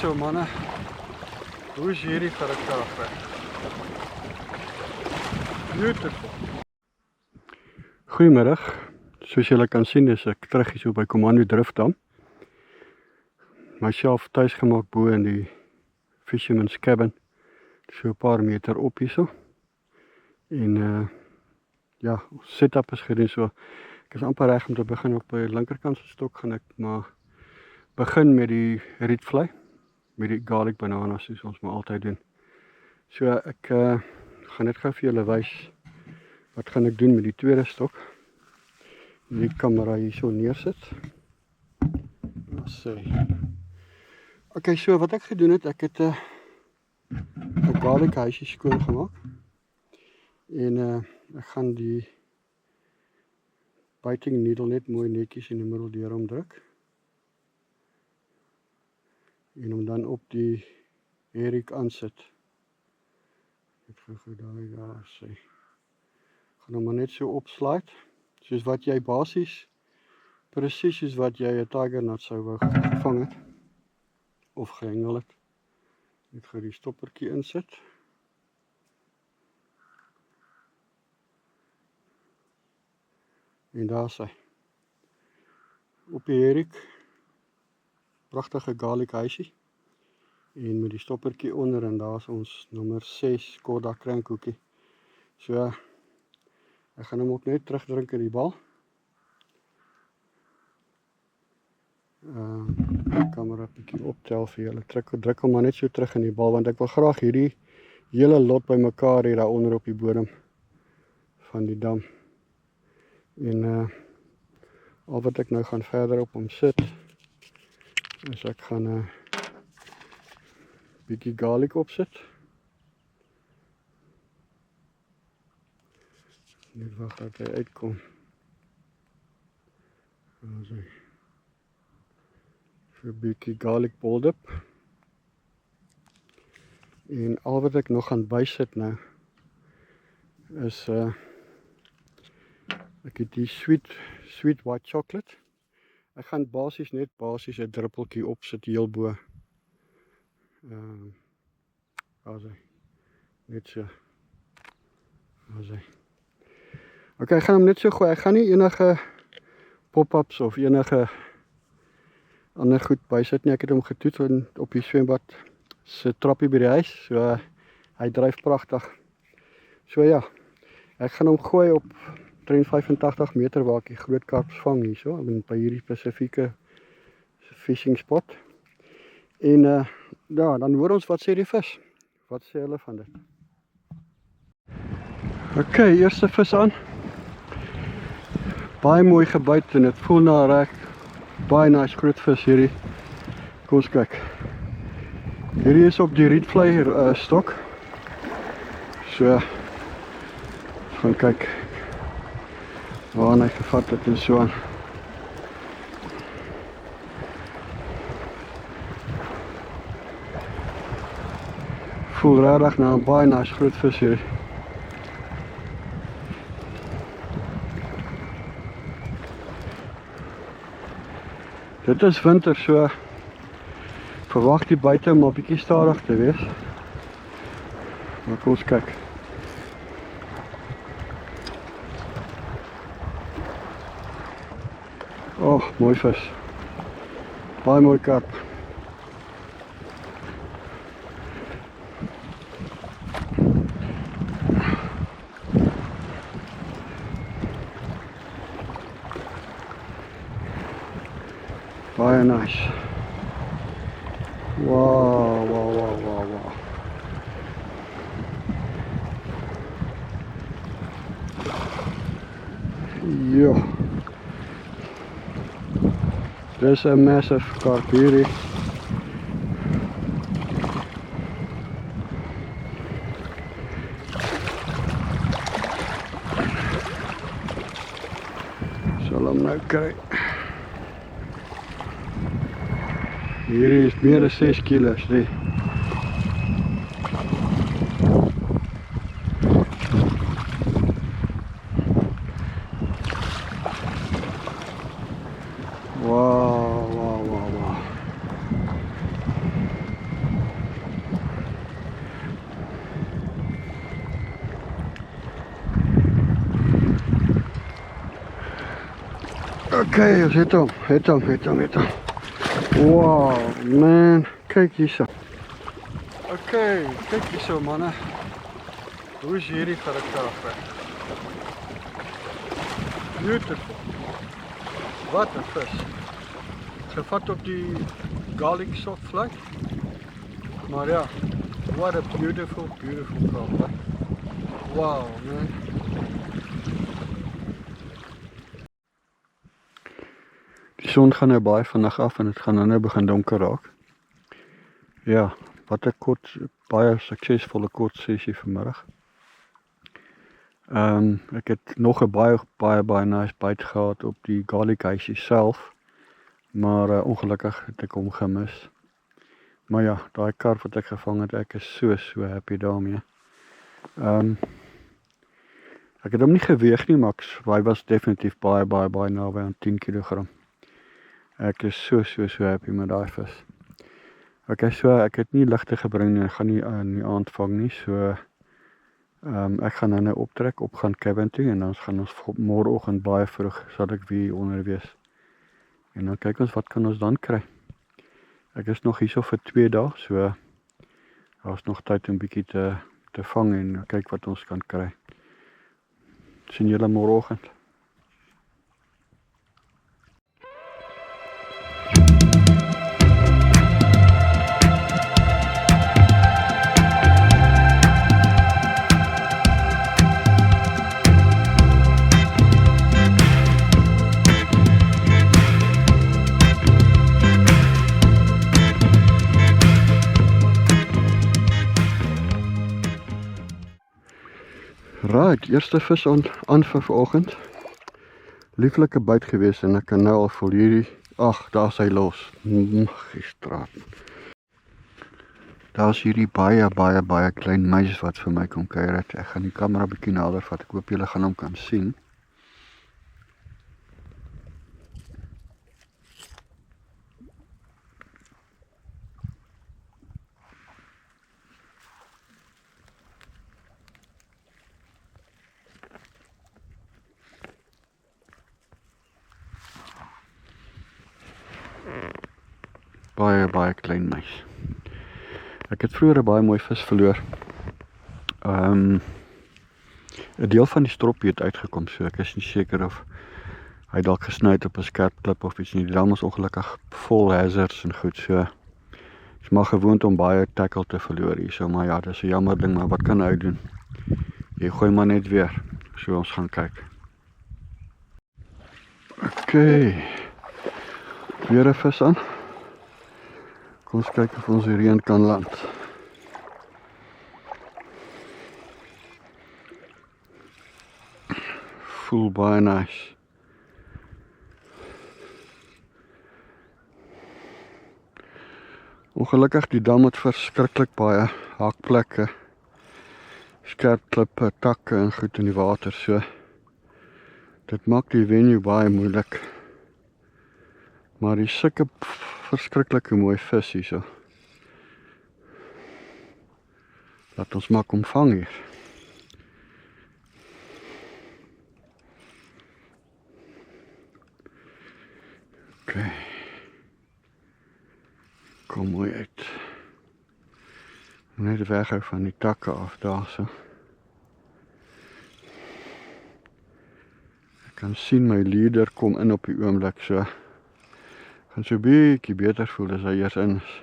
Zo manne, hoe is hierdie vir 'n kragwerk? Beautiful. Goeiemiddag. Soos julle kan sien is ek terug hier so by Commando Driftdam. Myself tuis gemaak bo in die Fisherman's Cabin. So 'n paar meter op hierso. En ja, setup is gedoen so. Ek is amper reg om te begin op die linkerkant se stok gaan ek maar begin met die rietvlei. Met die garlic banana soos ons maar altyd doen. So ek gaan net gou vir julle wys wat gaan ek doen met die tweede stok. Die kamera hier so neersit. Okay, so wat ek gedoen het, ek het 'n garlic huisie skoon gemaak. En ek gaan die biting needle net mooi netjies in die middel deur omdruk. En hom dan op die herring aansit. Net gou daar sê. Gaan hom maar net so opslide, soos wat jy basies, presies soos wat jy 'n tiger nut sou wou gevang het, of gehengel het. Net gou die stoppertjie insit. En daar is hy. Op die herring, pragtige garlic huisie. En met die stoppertjie onder en daar is ons nommer 6 Kodak krankhoekie. So, ek gaan hom ook net terugdrink in die bal. Die kamera bietjie optel vir julle. Druk hom maar net so terug in die bal, want ek wil graag hierdie hele lot bymekaar hier daaronder op die bodem van die dam. En al wat ek nou gaan verder op hom sit, is ek gaan bietjie garlic opsit. Net wag dat hy uitkom. So 'n bietjie garlic boldip. En al wat ek nog gaan bysit nou is ek het die sweet white chocolate. Ek gaan basies 'n druppeltjie opsit heel bo. Daar is hy. Net so. Daar is hy. Okay, ek gaan hom net so gooi. Ek gaan nie enige pop-ups of enige ander goed bysit nie. Ek het hom getoets op die swembad se trappie by die huis. So hy dryf pragtig. So ja, ek gaan hom gooi op 385 meter waar ek die groot karps vang hierso, by hierdie spesifieke fishing spot. En ja, dan hoor ons wat sê die vis. Wat sê hulle van dit? Okay, eerste vis aan. Baie mooi gebyt en dit voel na reg. Baie nice groot vis hierdie. Kom ons kyk. Hierdie is op die rietvlei stok. So gaan kyk waar hy gevat het en so aan. Voel regtig na 'n baie nice groot vis hier. Dit is winter, so verwag die buite om 'n bietjie stadig te wees. Maar kom ons kyk. Oh, mooi vis. Baie mooi karp. Baie nice. Wow. Ja. Dis 'n massive karp hierdie. Sal hom nou kry. Hierdie is meer as 6 kilos, nee. Wow. Okay, ons het hom. Wow, man, kyk hierso. Okay, kyk hierso manne. Hoe is hierdie vir 'n kraagweg? Beautiful. Wat 'n vis. Gevat op die garlic soft fly. Maar ja, what a beautiful kraagweg. Wow, man. Die son gaan nou baie vinnig af en dit gaan nou begin donker raak. Ja, wat 'n baie suksesvolle kort sessie vanmiddag. Ek het nog 'n baie nice byt gehad op die garlic huisie self. Maar ongelukkig het ek hom gemis. Maar ja, daai karp wat ek gevang het, ek is so happy daarmee. Ek het hom nie geweeg nie, maar hy was definitief baie naby aan 10 kg. Ek is so happy met daai vis. Okay, so ek het nie ligte gebring nie, ek gaan nie in die aand vang nie, so ek gaan nou optrek, gaan cabin toe en dan gaan ons môreoggend baie vroeg sal ek weer onder wees. En dan kyk ons wat kan ons dan kry. Ek is nog hierso vir 2 dae, so daar's nog tyd om bietjie te vang en kyk wat ons kan kry. Sien julle môreoggend. Right, eerste vis aan vir vanoggend. Lieflike byt gewees en ek kan nou al voel hierdie, ag, daar's hy los. Magistraat. Daar's hierdie baie klein meisies wat vir my kom kuier het. Ek gaan die kamera bietjie nader vat. Ek hoop julle gaan hom kan sien. Baie klein meis. Ek het vroeër 'n baie mooi vis verloor. 'n deel van die stroppie het uitgekom, so ek is nie seker of hy dalk gesny het op 'n skerp klip of iets nie. Die dam is ongelukkig vol hazards en goed, so is maar gewoond om baie tackle te verloor hierso, maar ja, dis 'n jammer ding, maar wat kan hy doen? Jy gooi maar net weer. So ons gaan kyk. Okay. Weer 'n vis aan. Kom ons kyk of ons hierheen kan land. Voel baie nice. Ongelukkig die dam het verskriklik baie hakplekke, skerp klippe, takke en goed in die water, so dit maak die venue baie moeilik. Maar die sulke verskriklike mooi vis hierso. Laat ons maar kom vang hier. Okay. Kom mooi uit. Net weghou van die takke af daar so. Ek kan sien my leader kom in op die oomblik, so gaan so bietjie beter voel as hy eers in is.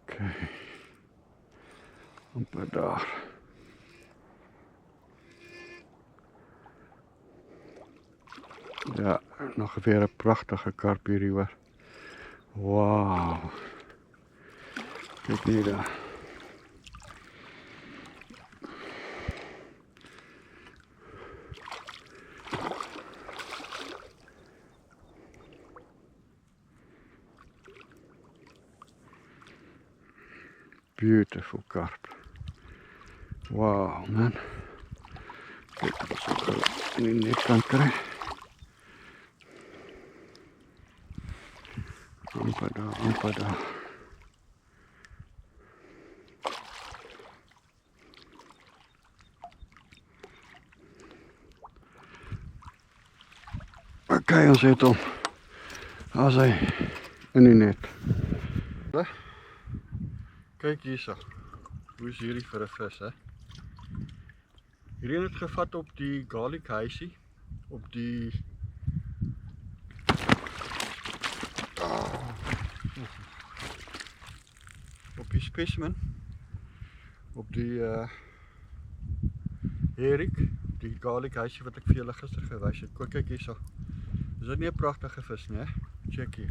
Okay. Amper daar. Ja, nog weer 'n pragtige karp hierdie hoor. Wow. Kyk hier daar. Beautiful carp. Wow, man. Kijk, dat is ook in die net kan krijgen. amper daar. Ok, ons het hom. Daar is hy in die net. Kyk hierso. Hoe is hierdie vir 'n vis, hè? Hierdie het gevat op die garlic huisie, op die specimen, op die herik, die garlic huisie wat ek vir julle gister gewys het. Kyk hierso. Is dit nie 'n pragtige vis nie, hè? Check hier.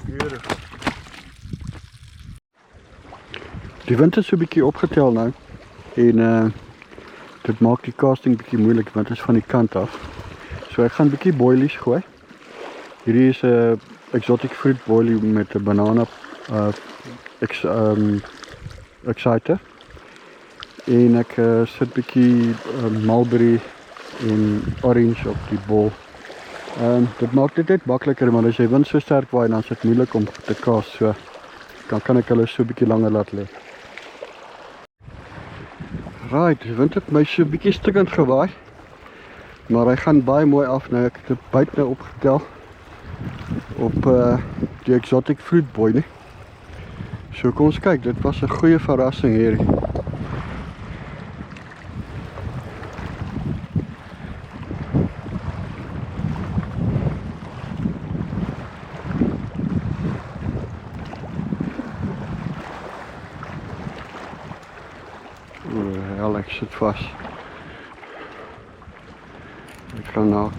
Beautiful. Die wind is so 'n bietjie opgetel nou en dit maak die casting bietjie moeilik want dit is van die kant af. So ek gaan 'n bietjie boilies gooi. Hierdie is 'n exotic fruit boilie met 'n banana exciter. En ek sit bietjie mulberry en orange op die bol. Dit maak dit net makliker, maar as jy wind so sterk waai dan is dit moeilik om te kaas, so dan kan ek hulle so 'n bietjie langer laat lê. Right, die wind het my so 'n bietjie stikkend gewaai, maar hy gaan baie mooi af nou. Ek het 'n byt nou opgetel op die exotic fruit boilie. So kom ons kyk, dit was 'n goeie verrassing hierdie. Hel, ek sit vas. Ek gaan na.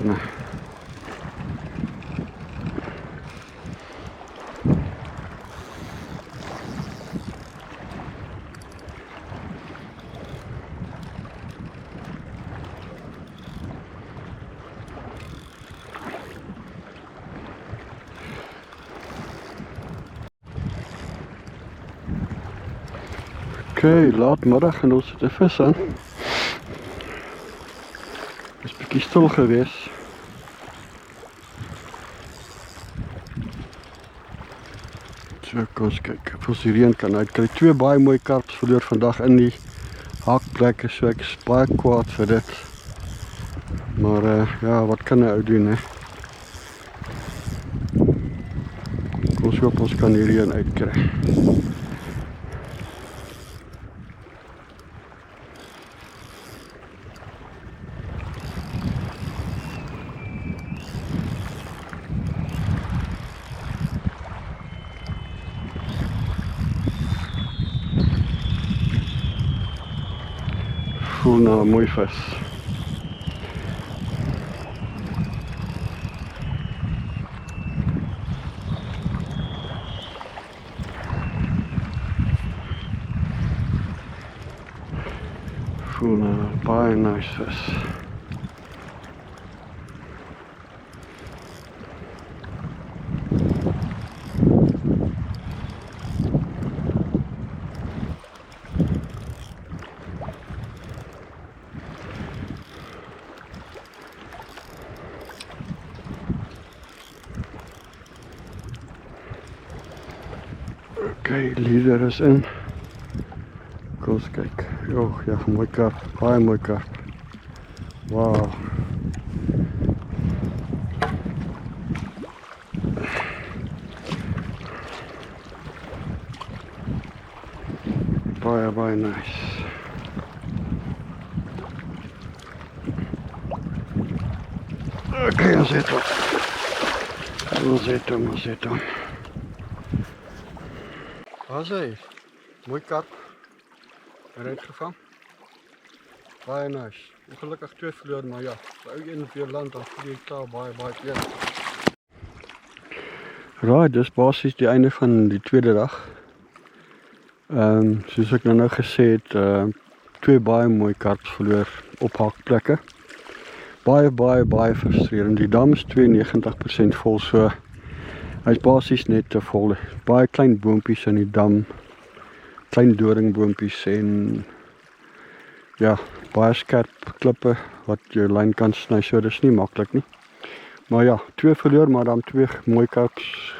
Oké, laatmiddag en ons het 'n vis aan. Is bietjie stil gewees. So kom ons kyk of ons die reën kan uitkry. 2 baie mooi karps verloor vandag in die haakplekke, so ek is baie kwaad vir dit. Maar ja, wat kan 'n ou doen, hè? Kom ons hoop ons kan die reën uitkry. Voel nou 'n mooi vis. Voel nou 'n baie nice vis. Oké, leader is in. Kom eens kijken. Oh ja, mooi karp. Baie mooi karp. Wauw. Baie nice. Oké, ons het hom. Ons het hom. Waar is hy? Mooi karp. Eruit gevang. Baie nice. Ongelukkig 2 verloor, maar ja, as ou een vir jou land dan voel jy klaar baie pleeg. Right, dis basies die einde van die tweede dag. Soos ek nou gesê het, 2 baie mooi karps verloor op haakplekke. Baie frustrerend. Die dam is 92% vol, so hy is basies net te vol. Baie klein boontjies in die dam, klein doringboontjies en ja, baie skerp klippe wat jou lyn kan sny, so dis nie maklik nie. Maar ja, 2 verloor, maar dan 2 mooi karps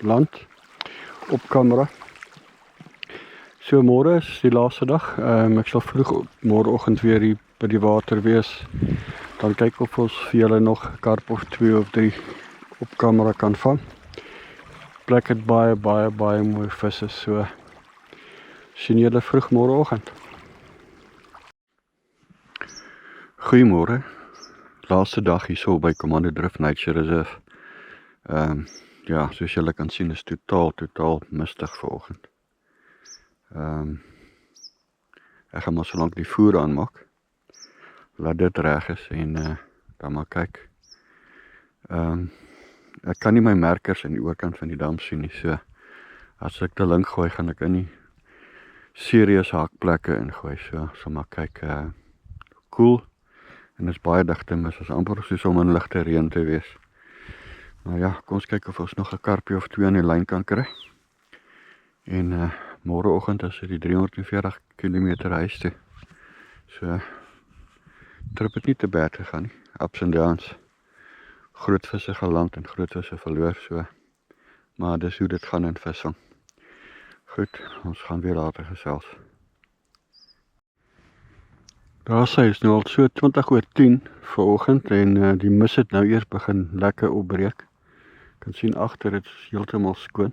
land op kamera. So môre is die laaste dag. Ek sal vroeg môreoggend weer hier by die water wees. Dan kyk of ons vir julle nog 'n karp of 2 of 3 op kamera kan vang. Plek het baie mooi visse, so sien julle vroeg môreoggend. Goeiemôre. Laaste dag hierso by Commander Drift Nature Reserve. Ja, soos julle kan sien is totaal mistig vanoggend. Ek gaan maar so lank die voer aanmaak. Laat dit reg is en dan maar kyk. Ek kan nie my merkers aan die oorkant van die dam sien nie, so as ek te link gooi, gaan ek in die serieus hakplekke ingooi, so maar kyk, cool, en is baie digte mis, is amper soos om in ligte reën te wees. Maar ja, kom ons kyk of ons nog 'n karpie of 2 in die lyn kan kry. En môreoggend is dit die 340 km huis toe. So, trip het nie te bad gegaan nie, ups and downs. Groot visse geland en groot visse verloor, so. Maar dis hoe dit gaan in visvang. Goed, ons gaan weer later gesels. Daar sy is nou al so 20:10 vanoggend en die mis het nou eers begin lekker opbreek. Kan sien agter dit is heeltemal skoon.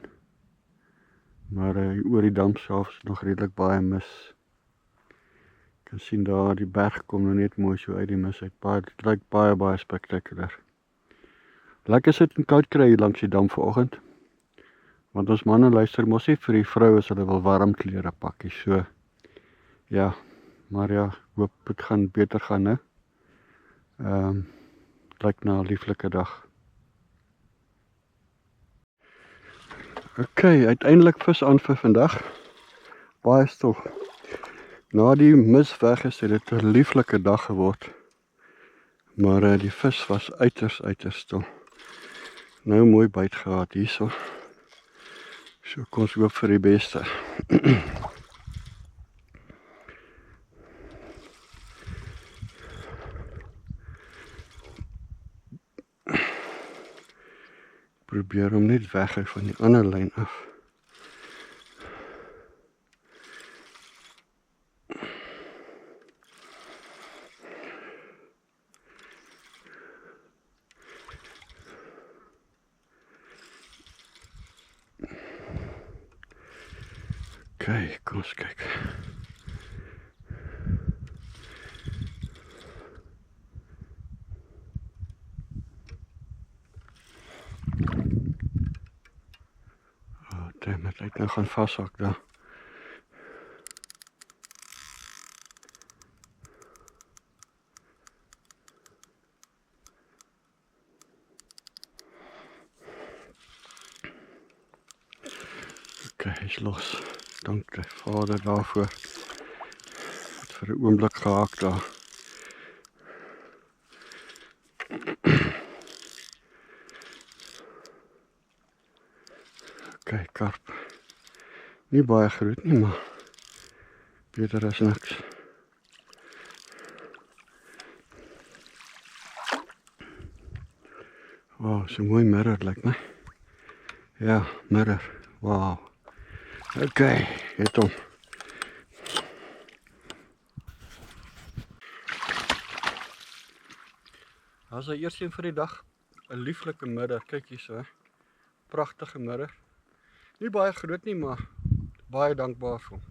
Maar oor die dam self is nog redelik baie mis. Kan sien daar die berg kom nou net mooi so uit die mis uit. Dit lyk baie spektakulêr. Lekker sit en koud kry hier langs die dam vanoggend. Want ons manne luister mos nie vir die vrou as hulle wil warm klere pakkie, so. Ja, maar ja, hoop dit gaan beter gaan nou. Lyk na 'n lieflike dag. Okay, uiteindelik vis aan vir vandag. Baie stil. Na die mis weg is dit 'n lieflike dag geword. Maar die vis was uiters stil. Nou mooi byt gehad hierso. So kom ons hoop vir die beste. Probeer hom net weg van die ander lyn af. Okay, kom ons kyk. Oh, damn it, ek nou gaan vashak daar. Okay, hy is los. Dankie Vader daarvoor. Het vir 'n oomblik gehaak daar. Okay, karp. Nie baie groot nie, maar beter as niks. Wow, so mooi mirror lyk my. Ja, mirror. Wow. Okay, het hom. As hy eers een vir die dag, 'n lieflike middag, kyk hier so. Pragtige middag. Nie baie groot nie, maar baie dankbaar vir hom.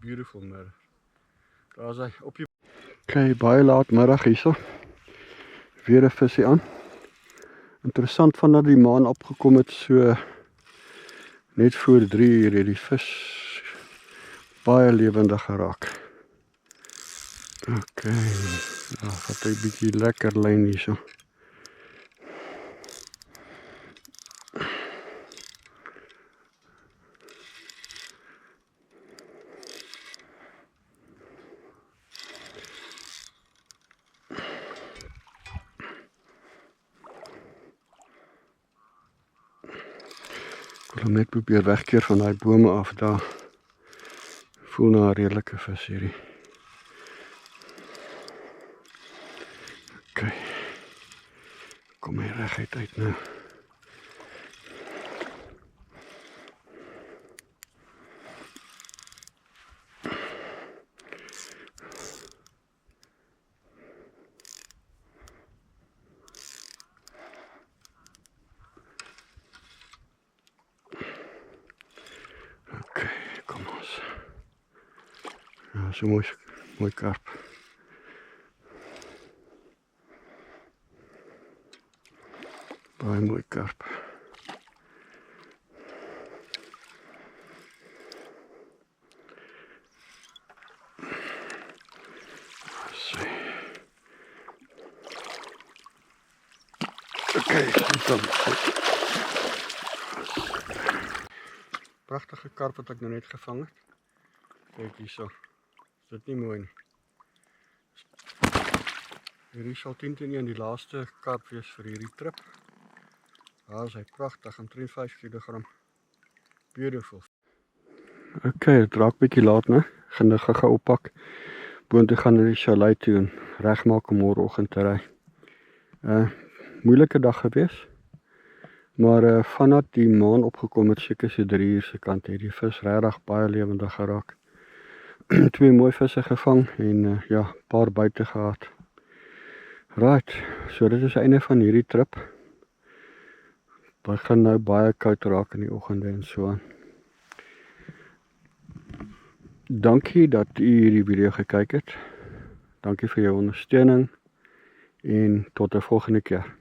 Beautiful middag. Daar is hy op die. Okay, baie laat middag hierso. Weer 'n visie aan. Interessant vandat die maan opgekom het, so net voor 3 uur het die vis baie lewendig geraak. Okay, nou vat hy 'n bietjie lekker lyn hierso. Ek wil net probeer wegkeer van daai bome af daar. Voel na 'n redelike vis hierdie. Okay. Kom hy reguit uit nou. Dis 'n mooi karp. Baie mooi karp. Okay, pragtige karp wat ek nou net gevang het. Kyk hierso. Is dit nie mooi nie? Hierdie sal 10-10 die laaste karp wees vir hierdie trip. Daar is hy pragtig, omtrent 5 kg. Beautiful. Okay, dit raak bietjie laat, né? Gaan nou gou oppak. Boontoe gaan na die chalet toe en regmaak om môreoggend te ry. Moeilike dag gewees. Maar vanaf die maan opgekom het, seker so 3 uur se kant, het die vis regtig baie lewendig geraak. 2 mooi visse gevang en ja, paar buite gehad. Right, so dit is die einde van hierdie trip. Dit gaan nou baie koud raak in die oggende en so aan. Dankie dat u hierdie video gekyk het. Dankie vir jou ondersteuning en tot 'n volgende keer.